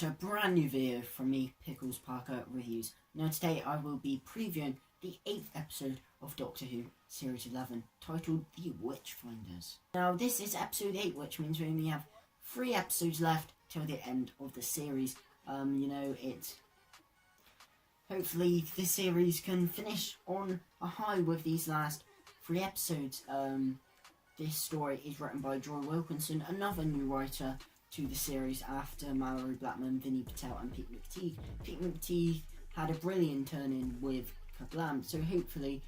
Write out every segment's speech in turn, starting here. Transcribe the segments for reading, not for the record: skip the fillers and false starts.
to a brand new video from me, Pickles Parker Reviews. Now today I will be previewing the 8th episode of Doctor Who Series 11, titled The Witchfinders. Now this is episode 8, which means we only have 3 episodes left till the end of the series. Hopefully this series can finish on a high with these last 3 episodes. This story is written by Joy Wilkinson, another new writer to the series after Mallory Blackman, Vinny Patel and Pete McTeague. Pete McTeague had a brilliant turn-in with Kablam, so hopefully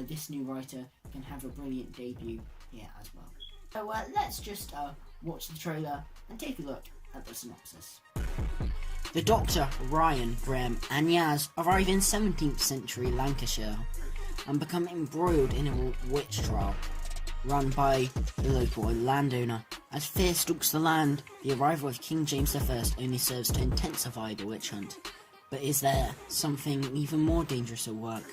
this new writer can have a brilliant debut here as well. So let's just watch the trailer and take a look at the synopsis. The Doctor, Ryan, Graham and Yaz arrive in 17th century Lancashire and become embroiled in a witch trial run by the local landowner. As fear stalks the land, the arrival of King James I only serves to intensify the witch hunt. But is there something even more dangerous at work?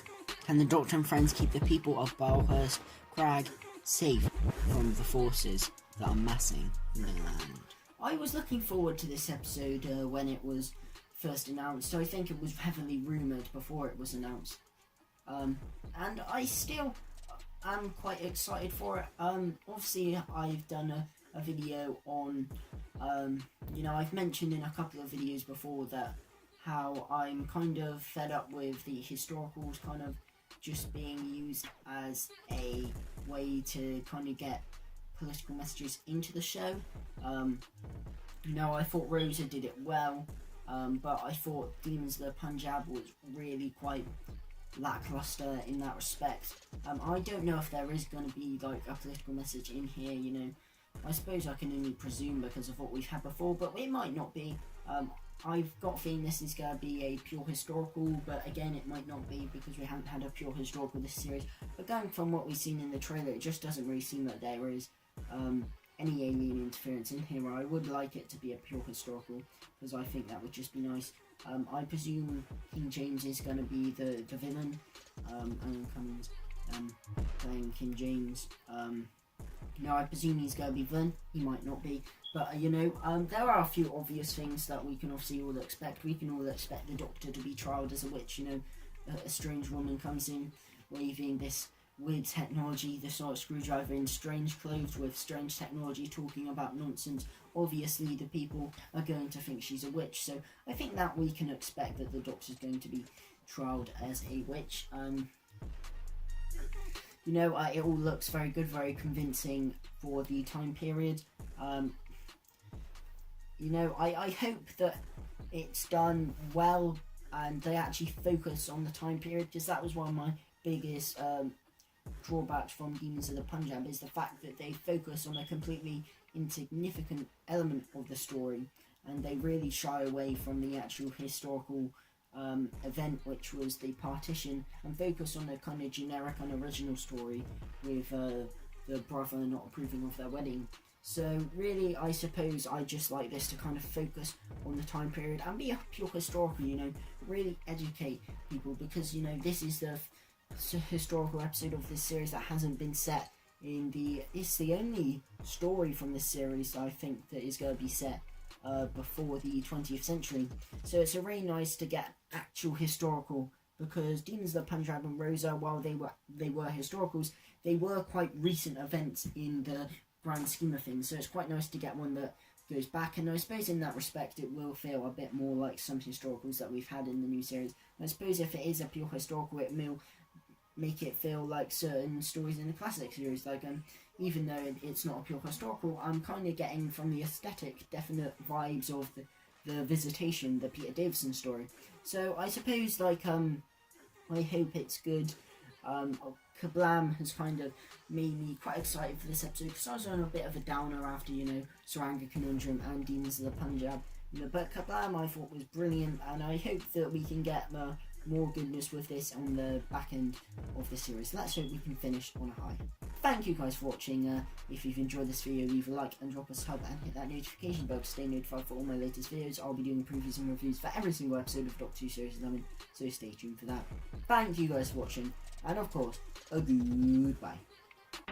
Can the Doctor and friends keep the people of Balhurst Crag safe from the forces that are massing in the land? I was looking forward to this episode when it was first announced. I think it was heavily rumoured before it was announced. And I still am quite excited for it. Obviously I've done a video on, I've mentioned in a couple of videos before that how I'm kind of fed up with the historicals kind of just being used as a way to kind of get political messages into the show. I thought Rosa did it well, but I thought Demons of the Punjab was really quite lackluster in that respect. I don't know if there is going to be like a political message in here, I suppose I can only presume because of what we've had before, but it might not be. I've got a feeling this is going to be a pure historical, but again it might not be because we haven't had a pure historical this series. But going from what we've seen in the trailer, it just doesn't really seem that there is any alien interference in here. I would like it to be a pure historical because I think that would just be nice. I presume King James is going to be the villain, Alan Cummings playing King James. I presume he's going to be villain. He might not be, but there are a few obvious things that we can obviously all expect. We can all expect the Doctor to be trialed as a witch. A strange woman comes in waving this weird technology, the sort of screwdriver in strange clothes with strange technology, talking about nonsense. Obviously the people are going to think she's a witch, so I think that we can expect that the Doctor's going to be trialed as a witch. It all looks very good, very convincing for the time period. I hope that it's done well and they actually focus on the time period, because that was one of my biggest drawbacks from Demons of the Punjab, is the fact that they focus on a completely insignificant element of the story and they really shy away from the actual historical event, which was the partition, and focus on a kind of generic and original story with the brother not approving of their wedding. So really, I suppose I just like this to kind of focus on the time period and be a pure historical, really educate people, because this is the historical episode of this series that hasn't been set in it's the only story from this series that I think that is going to be set before the 20th century. So it's really nice to get actual historical, because Demons of the Punjab and Rosa, while they were historicals, they were quite recent events in the grand scheme of things. So it's quite nice to get one that goes back, and I suppose in that respect it will feel a bit more like some historicals that we've had in the new series. And I suppose if it is a pure historical, it will make it feel like certain stories in the classic series, like even though it's not a pure historical, I'm kind of getting from the aesthetic definite vibes of the Visitation, the Peter Davison story. So I suppose I hope it's good. Kablam has kind of made me quite excited for this episode, because I was on a bit of a downer after Saranga Conundrum and Demons of the Punjab, but Kablam I thought was brilliant, and I hope that we can get more goodness with this on the back end of the series. Let's hope we can finish on a high. Thank you guys for watching. If you've enjoyed this video, leave a like and drop a sub and hit that notification bell to stay notified for all my latest videos. I'll be doing previews and reviews for every single episode of Doctor Who Series 11, so stay tuned for that. Thank you guys for watching, and of course, a goodbye.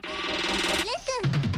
Listen!